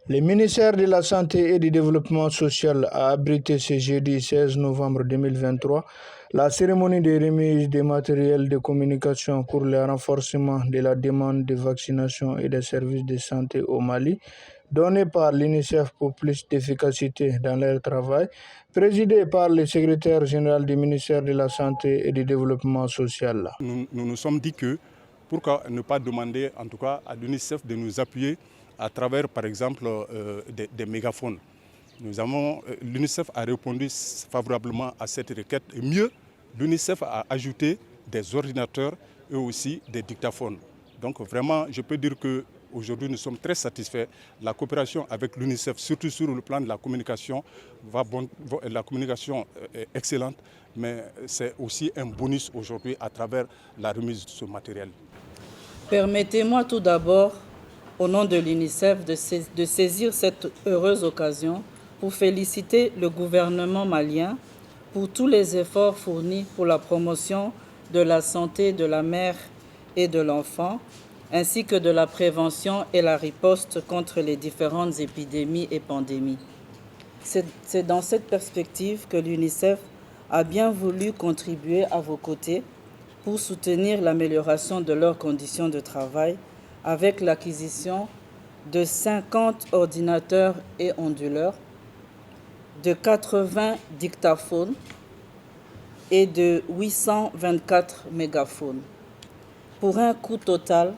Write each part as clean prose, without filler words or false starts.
Le ministère de la Santé et du Développement social a abrité ce jeudi 16 novembre 2023 la cérémonie de remise des matériels de communication pour le renforcement de la demande de vaccination et des services de santé au Mali, donnée par l'UNICEF pour plus d'efficacité dans leur travail, présidé par le secrétaire général du ministère de la Santé et du Développement social. Nous sommes dit que pourquoi ne pas demander en tout cas à l'UNICEF de nous appuyer à travers par exemple des mégaphones. L'UNICEF a répondu favorablement à cette requête et mieux, l'UNICEF a ajouté des ordinateurs et aussi des dictaphones. Donc vraiment, je peux dire qu'aujourd'hui nous sommes très satisfaits. La coopération avec l'UNICEF, surtout sur le plan de la communication, la communication est excellente, mais c'est aussi un bonus aujourd'hui à travers la remise de ce matériel. Permettez-moi tout d'abord, au nom de l'UNICEF, de saisir cette heureuse occasion pour féliciter le gouvernement malien pour tous les efforts fournis pour la promotion de la santé de la mère et de l'enfant, ainsi que de la prévention et la riposte contre les différentes épidémies et pandémies. C'est dans cette perspective que l'UNICEF a bien voulu contribuer à vos côtés pour soutenir l'amélioration de leurs conditions de travail avec l'acquisition de 50 ordinateurs et onduleurs, de 80 dictaphones et de 824 mégaphones, pour un coût total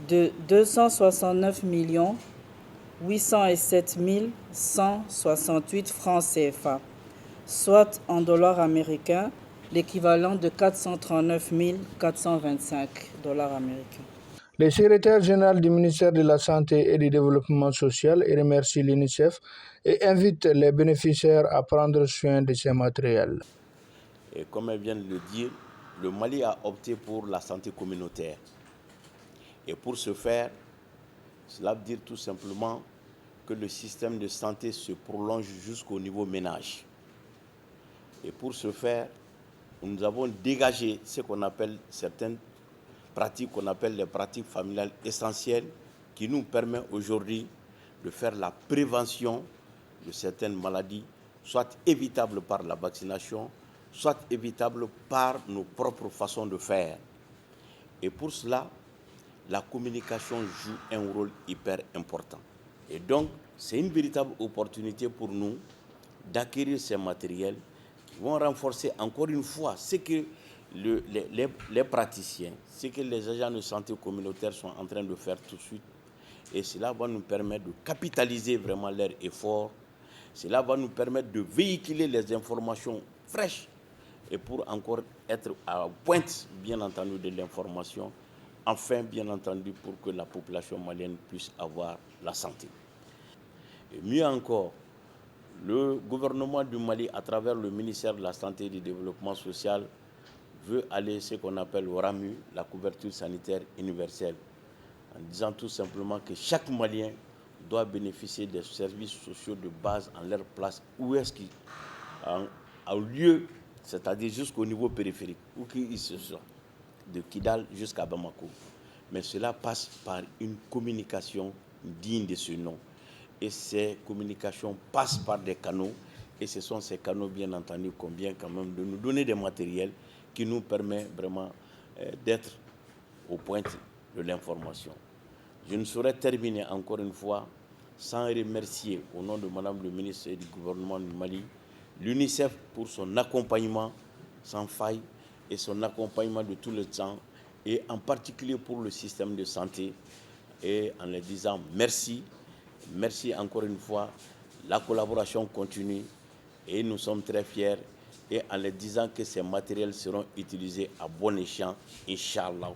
de 269 807 168 francs CFA, soit en dollars américains, l'équivalent de 439 425 dollars américains. Le secrétaire général du ministère de la Santé et du Développement social remercie l'UNICEF et invite les bénéficiaires à prendre soin de ces matériels. Et comme elle vient de le dire, le Mali a opté pour la santé communautaire. Et pour ce faire, cela veut dire tout simplement que le système de santé se prolonge jusqu'au niveau ménage. Et pour ce faire, nous avons dégagé ce qu'on appelle certaines pratiques qu'on appelle les pratiques familiales essentielles qui nous permettent aujourd'hui de faire la prévention de certaines maladies, soit évitables par la vaccination, soit évitables par nos propres façons de faire. Et pour cela, la communication joue un rôle hyper important. Et donc, c'est une véritable opportunité pour nous d'acquérir ces matériels qui vont renforcer encore une fois ce que les praticiens, ce que les agents de santé communautaire sont en train de faire tout de suite. Et cela va nous permettre de capitaliser vraiment leurs efforts. Cela va nous permettre de véhiculer les informations fraîches et pour encore être à pointe, bien entendu, de l'information. Enfin, bien entendu, pour que la population malienne puisse avoir la santé. Et mieux encore, le gouvernement du Mali, à travers le ministère de la Santé et du Développement social, veut aller ce qu'on appelle au RAMU, la couverture sanitaire universelle, en disant tout simplement que chaque Malien doit bénéficier des services sociaux de base en leur place, où est-ce qu'il a lieu, c'est-à-dire jusqu'au niveau périphérique, où qu'il se soit, de Kidal jusqu'à Bamako. Mais cela passe par une communication digne de ce nom. Et ces communications passent par des canaux, et ce sont ces canaux, bien entendu, qu'on vient quand même de nous donner des matériels qui nous permettent vraiment d'être au point de l'information. Je ne saurais terminer encore une fois sans remercier, au nom de Madame le ministre et du gouvernement du Mali, l'UNICEF pour son accompagnement sans faille et son accompagnement de tout le temps, et en particulier pour le système de santé, et en leur disant merci, merci encore une fois, la collaboration continue, et nous sommes très fiers, et en leur disant que ces matériels seront utilisés à bon escient, Inch'Allah.